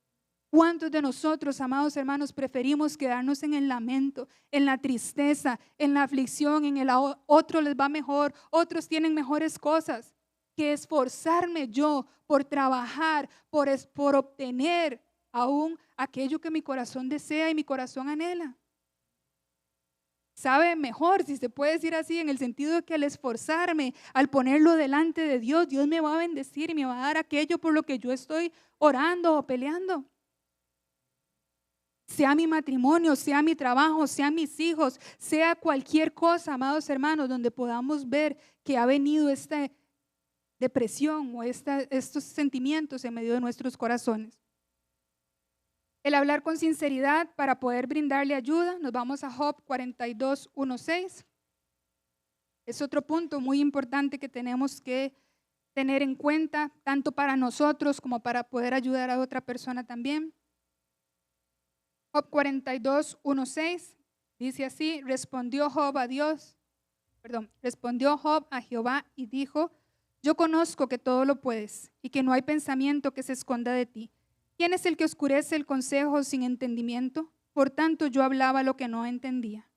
¿Cuántos de nosotros, amados hermanos, preferimos quedarnos en el lamento, en la tristeza, en la aflicción, en el otro les va mejor, otros tienen mejores cosas, que esforzarme yo por trabajar, por obtener aún aquello que mi corazón desea y mi corazón anhela? Sabe mejor, si se puede decir así, en el sentido de que al esforzarme, al ponerlo delante de Dios, Dios me va a bendecir y me va a dar aquello por lo que yo estoy orando o peleando. Sea mi matrimonio, sea mi trabajo, sean mis hijos, sea cualquier cosa, amados hermanos, donde podamos ver que ha venido esta depresión o estos sentimientos en medio de nuestros corazones. El hablar con sinceridad para poder brindarle ayuda. Nos vamos a Job 42, 1-6. Es otro punto muy importante que tenemos que tener en cuenta, tanto para nosotros como para poder ayudar a otra persona también. Job 42, 1-6 dice así, respondió Job a Jehová y dijo, yo conozco que todo lo puedes y que no hay pensamiento que se esconda de ti. ¿Quién es el que oscurece el consejo sin entendimiento? Por tanto, yo hablaba lo que no entendía.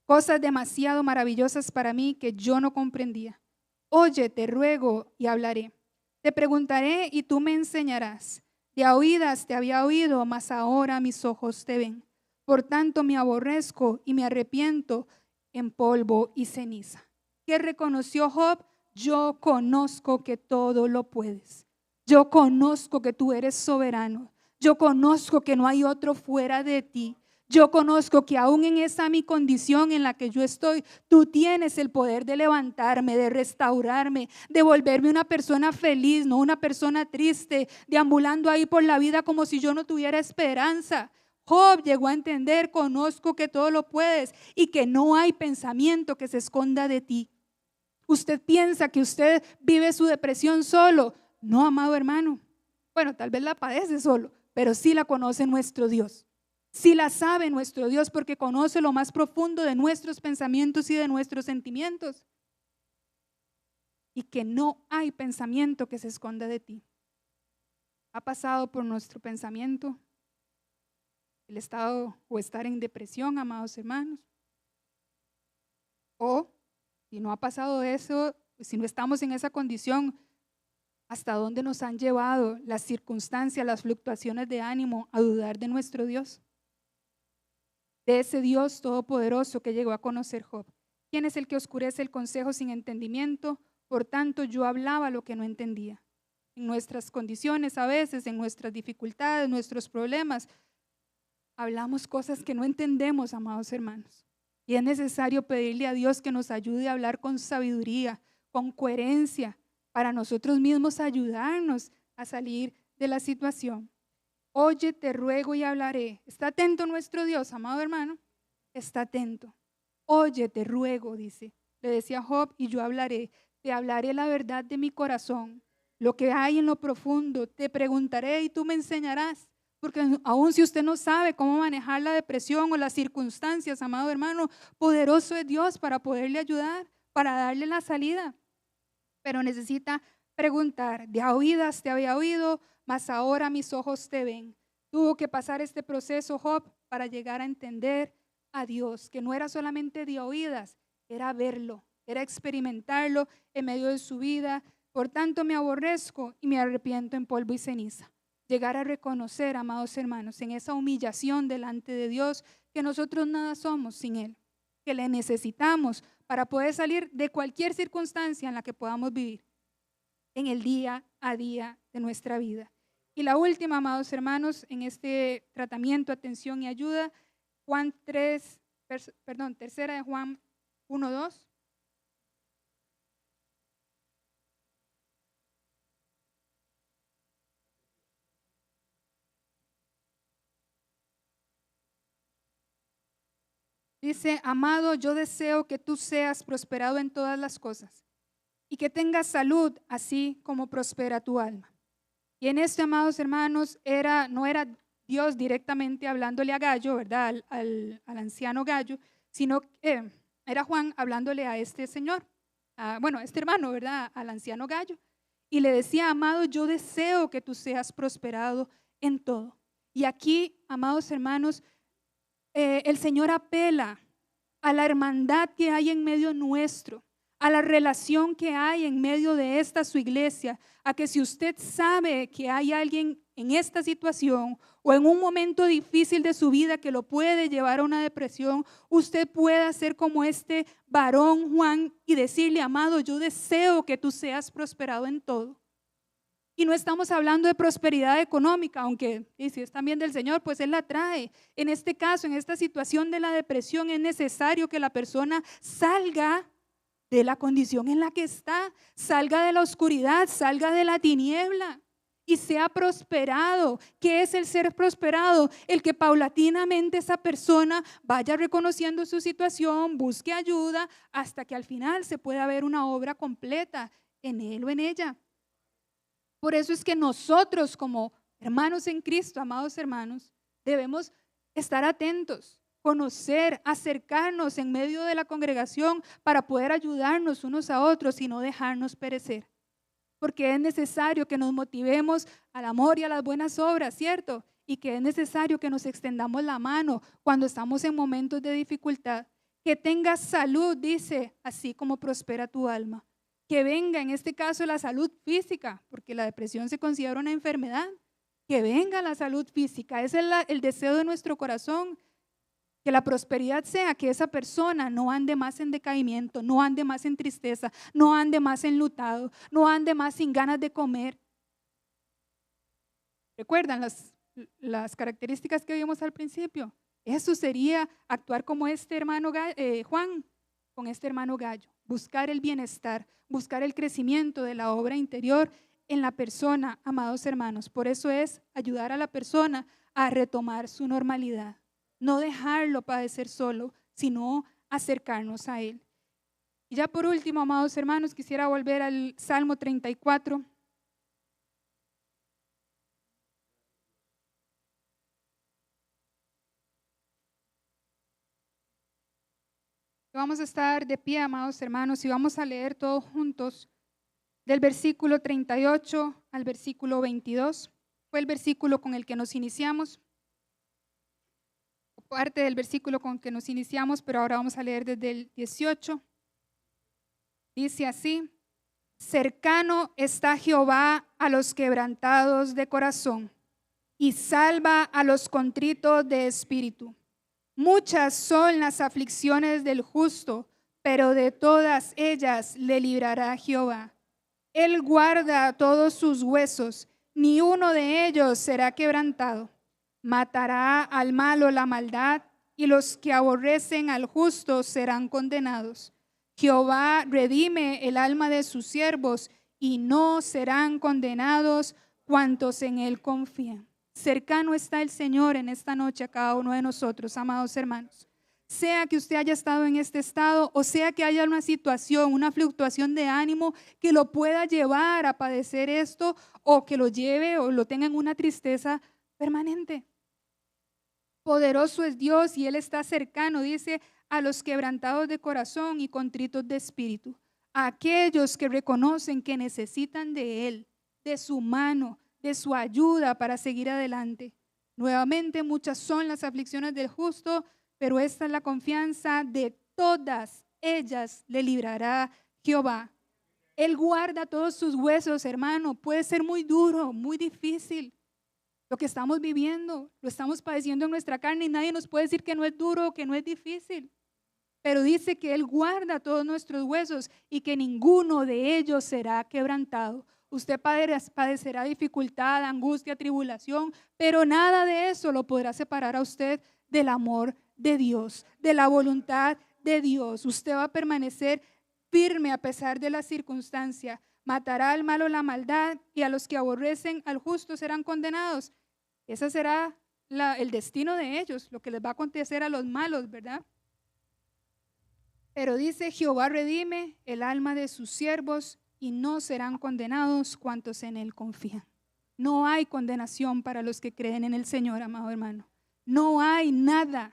Cosas demasiado maravillosas para mí que yo no comprendía. Oye, te ruego y hablaré. Te preguntaré y tú me enseñarás. De a oídas te había oído, mas ahora mis ojos te ven. Por tanto, me aborrezco y me arrepiento en polvo y ceniza. ¿Qué reconoció Job? Yo conozco que todo lo puedes. Yo conozco que tú eres soberano. Yo conozco que no hay otro fuera de ti. Yo conozco que aún en esa mi condición en la que yo estoy, tú tienes el poder de levantarme, de restaurarme, de volverme una persona feliz, no una persona triste, deambulando ahí por la vida como si yo no tuviera esperanza. Job llegó a entender, conozco que todo lo puedes y que no hay pensamiento que se esconda de ti. ¿Usted piensa que usted vive su depresión solo? No, amado hermano. Bueno, tal vez la padece solo, pero sí la conoce nuestro Dios. Sí la sabe nuestro Dios porque conoce lo más profundo de nuestros pensamientos y de nuestros sentimientos. Y que no hay pensamiento que se esconda de ti. ¿Ha pasado por nuestro pensamiento el estado o estar en depresión, amados hermanos? O si no ha pasado eso, si no estamos en esa condición, ¿hasta dónde nos han llevado las circunstancias, las fluctuaciones de ánimo a dudar de nuestro Dios? De ese Dios todopoderoso que llegó a conocer Job. ¿Quién es el que oscurece el consejo sin entendimiento? Por tanto, yo hablaba lo que no entendía. En nuestras condiciones a veces, en nuestras dificultades, nuestros problemas, hablamos cosas que no entendemos, amados hermanos. Y es necesario pedirle a Dios que nos ayude a hablar con sabiduría, con coherencia, para nosotros mismos ayudarnos a salir de la situación. Oye, te ruego y hablaré. ¿Está atento nuestro Dios, amado hermano? Está atento. Oye, te ruego, dice. Le decía Job, y yo hablaré. Te hablaré la verdad de mi corazón, lo que hay en lo profundo. Te preguntaré y tú me enseñarás. Porque aun si usted no sabe cómo manejar la depresión o las circunstancias, amado hermano, poderoso es Dios para poderle ayudar, para darle la salida. Pero necesita preguntar, de a oídas te había oído, mas ahora mis ojos te ven. Tuvo que pasar este proceso Job para llegar a entender a Dios, que no era solamente de oídas, era verlo, era experimentarlo en medio de su vida. Por tanto me aborrezco y me arrepiento en polvo y ceniza. Llegar a reconocer, amados hermanos, en esa humillación delante de Dios, que nosotros nada somos sin Él, que le necesitamos para poder salir de cualquier circunstancia en la que podamos vivir en el día a día de nuestra vida. Y la última, amados hermanos, en este tratamiento, atención y ayuda, tercera de Juan 1:2. Dice, amado, yo deseo que tú seas prosperado en todas las cosas y que tengas salud, así como prospera tu alma. Y en esto, amados hermanos, no era Dios directamente hablándole a Gallo, ¿verdad? Al anciano Gallo, sino era Juan hablándole a este señor, a este hermano, ¿verdad? Al anciano Gallo. Y le decía, amado, yo deseo que tú seas prosperado en todo. Y aquí, amados hermanos, el Señor apela a la hermandad que hay en medio nuestro, a la relación que hay en medio de esta su iglesia, a que si usted sabe que hay alguien en esta situación o en un momento difícil de su vida que lo puede llevar a una depresión, usted pueda ser como este varón Juan y decirle, amado, yo deseo que tú seas prosperado en todo. Y no estamos hablando de prosperidad económica, aunque si es también del Señor, pues Él la trae. En este caso, en esta situación de la depresión, es necesario que la persona salga de la condición en la que está, salga de la oscuridad, salga de la tiniebla y sea prosperado. ¿Qué es el ser prosperado? El que paulatinamente esa persona vaya reconociendo su situación, busque ayuda, hasta que al final se pueda ver una obra completa en él o en ella. Por eso es que nosotros como hermanos en Cristo, amados hermanos, debemos estar atentos, conocer, acercarnos en medio de la congregación para poder ayudarnos unos a otros y no dejarnos perecer. Porque es necesario que nos motivemos al amor y a las buenas obras, ¿cierto? Y que es necesario que nos extendamos la mano cuando estamos en momentos de dificultad. Que tengas salud, dice, así como prospera tu alma. Que venga, en este caso, la salud física, porque la depresión se considera una enfermedad. Que venga la salud física, ese es el deseo de nuestro corazón. Que la prosperidad sea que esa persona no ande más en decaimiento, no ande más en tristeza, no ande más enlutado, no ande más sin ganas de comer. ¿Recuerdan las características que vimos al principio? Eso sería actuar como este hermano Juan, con este hermano Gallo. Buscar el bienestar, buscar el crecimiento de la obra interior en la persona, amados hermanos. Por eso es ayudar a la persona a retomar su normalidad. No dejarlo padecer solo, sino acercarnos a Él. Y ya por último, amados hermanos, quisiera volver al Salmo 34. Vamos a estar de pie, amados hermanos, y vamos a leer todos juntos del versículo 38 al versículo 22. Fue el versículo con el que nos iniciamos. Parte del versículo con que nos iniciamos, pero ahora vamos a leer desde el 18. Dice así: cercano está Jehová a los quebrantados de corazón y salva a los contritos de espíritu. Muchas son las aflicciones del justo, pero de todas ellas le librará Jehová. Él guarda todos sus huesos, ni uno de ellos será quebrantado. Matará al malo la maldad, y los que aborrecen al justo serán condenados. Jehová redime el alma de sus siervos, y no serán condenados cuantos en él confían. Cercano está el Señor en esta noche a cada uno de nosotros, amados hermanos. Sea que usted haya estado en este estado o sea que haya una situación, una fluctuación de ánimo que lo pueda llevar a padecer esto o que lo lleve o lo tenga en una tristeza permanente. Poderoso es Dios y Él está cercano, dice, a los quebrantados de corazón y contritos de espíritu, a aquellos que reconocen que necesitan de Él, de su mano, de su ayuda para seguir adelante. Nuevamente, muchas son las aflicciones del justo, pero esta es la confianza: de todas ellas le librará Jehová. Él guarda todos sus huesos, hermano. Puede ser muy duro, muy difícil. Lo que estamos viviendo, lo estamos padeciendo en nuestra carne y nadie nos puede decir que no es duro o que no es difícil. Pero dice que Él guarda todos nuestros huesos y que ninguno de ellos será quebrantado. Usted padecerá dificultad, angustia, tribulación, pero nada de eso lo podrá separar a usted del amor de Dios, de la voluntad de Dios. Usted va a permanecer firme a pesar de la circunstancia. Matará al malo la maldad y a los que aborrecen al justo serán condenados. Ese será el destino de ellos, lo que les va a acontecer a los malos, ¿verdad? Pero dice: Jehová redime el alma de sus siervos y no serán condenados cuantos en Él confían. No hay condenación para los que creen en el Señor, amado hermano. No hay nada,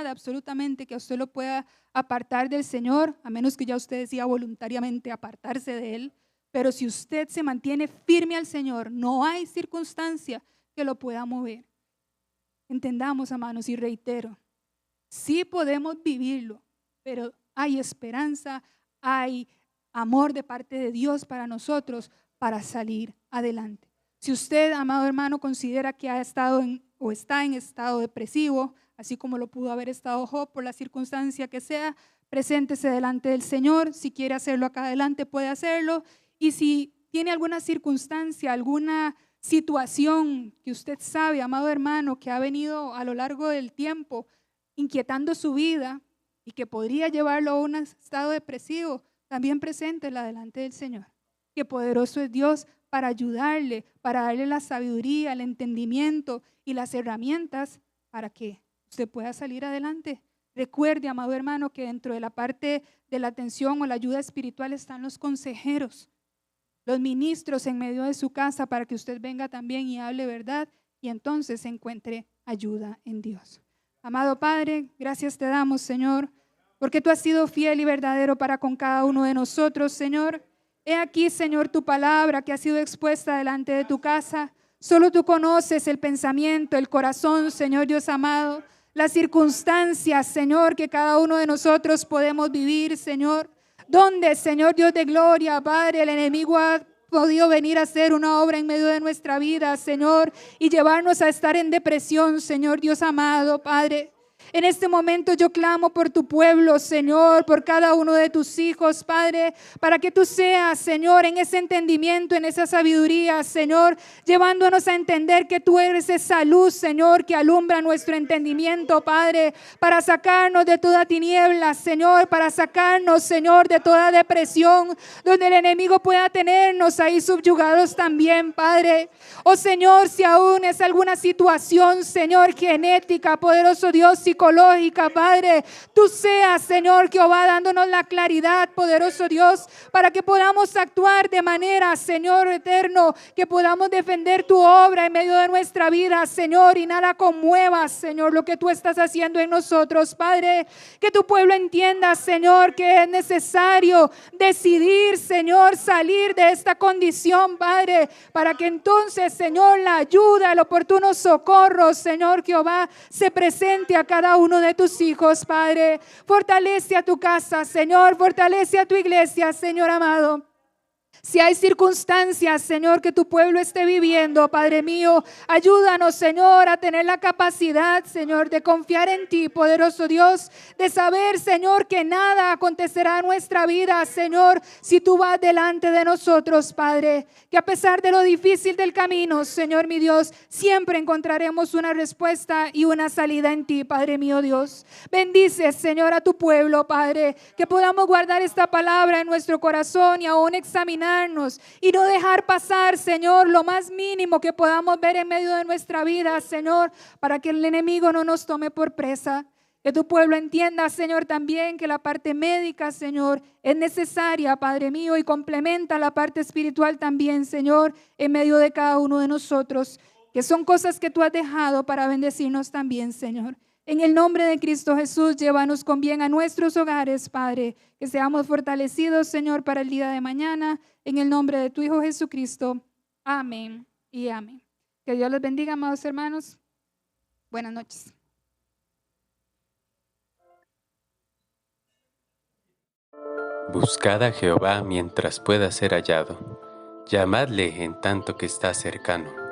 absolutamente que usted lo pueda apartar del Señor, a menos que ya usted decida voluntariamente apartarse de Él. Pero si usted se mantiene firme al Señor, no hay circunstancia que lo pueda mover. Entendamos, hermanos, y reitero, sí podemos vivirlo, pero hay esperanza, hay amor de parte de Dios para nosotros para salir adelante. Si usted, amado hermano, considera que ha estado o está en estado depresivo, así como lo pudo haber estado Job por la circunstancia que sea, preséntese delante del Señor. Si quiere hacerlo acá adelante, puede hacerlo. Y si tiene alguna circunstancia, alguna situación que usted sabe, amado hermano, que ha venido a lo largo del tiempo inquietando su vida y que podría llevarlo a un estado depresivo, también preséntela delante del Señor. Que poderoso es Dios para ayudarle, para darle la sabiduría, el entendimiento y las herramientas para que usted pueda salir adelante. Recuerde, amado hermano, que dentro de la parte de la atención o la ayuda espiritual están los consejeros, los ministros en medio de su casa, para que usted venga también y hable verdad y entonces encuentre ayuda en Dios. Amado Padre, gracias te damos, Señor, porque tú has sido fiel y verdadero para con cada uno de nosotros, Señor. He aquí, Señor, tu palabra que ha sido expuesta delante de tu casa. Solo tú conoces el pensamiento, el corazón, Señor Dios amado, las circunstancias, Señor, que cada uno de nosotros podemos vivir, Señor. Donde, Señor Dios de gloria, Padre, el enemigo ha podido venir a hacer una obra en medio de nuestra vida, Señor, y llevarnos a estar en depresión, Señor Dios amado, Padre. En este momento yo clamo por tu pueblo, Señor, por cada uno de tus hijos, Padre, para que tú seas, Señor, en ese entendimiento, en esa sabiduría, Señor, llevándonos a entender que tú eres esa luz, Señor, que alumbra nuestro entendimiento, Padre, para sacarnos de toda tiniebla, Señor, para sacarnos, Señor, de toda depresión, donde el enemigo pueda tenernos ahí subyugados también, Padre. Oh, Señor, si aún es alguna situación, Señor, genética, poderoso Dios, psicológica, Padre, tú seas, Señor, Jehová, dándonos la claridad, poderoso Dios, para que podamos actuar de manera, Señor eterno, que podamos defender tu obra en medio de nuestra vida, Señor, y nada conmueva, Señor, lo que tú estás haciendo en nosotros, Padre. Que tu pueblo entienda, Señor, que es necesario decidir, Señor, salir de esta condición, Padre, para que entonces, Señor, la ayuda, el oportuno socorro, Señor Jehová, se presente a cada uno de tus hijos, Padre. Fortalece a tu casa, Señor, fortalece a tu iglesia, Señor amado. Si hay circunstancias, Señor, que tu pueblo esté viviendo, Padre mío, ayúdanos, Señor, a tener la capacidad, Señor, de confiar en ti, poderoso Dios, de saber, Señor, que nada acontecerá en nuestra vida, Señor, si tú vas delante de nosotros, Padre. Que a pesar de lo difícil del camino, Señor, mi Dios, siempre encontraremos una respuesta y una salida en ti, Padre mío, Dios. Bendice, Señor, a tu pueblo, Padre, que podamos guardar esta palabra en nuestro corazón y aún examinar y no dejar pasar, Señor, lo más mínimo que podamos ver en medio de nuestra vida, Señor, para que el enemigo no nos tome por presa. Que tu pueblo entienda, Señor, también que la parte médica, Señor, es necesaria, Padre mío, y complementa la parte espiritual también, Señor, en medio de cada uno de nosotros. que son cosas que tú has dejado para bendecirnos también, Señor. En el nombre de Cristo Jesús, llévanos con bien a nuestros hogares, Padre, que seamos fortalecidos, Señor, para el día de mañana. En el nombre de tu Hijo Jesucristo. Amén y amén. Que Dios los bendiga, amados hermanos. Buenas noches. Buscad a Jehová mientras pueda ser hallado. Llamadle en tanto que está cercano.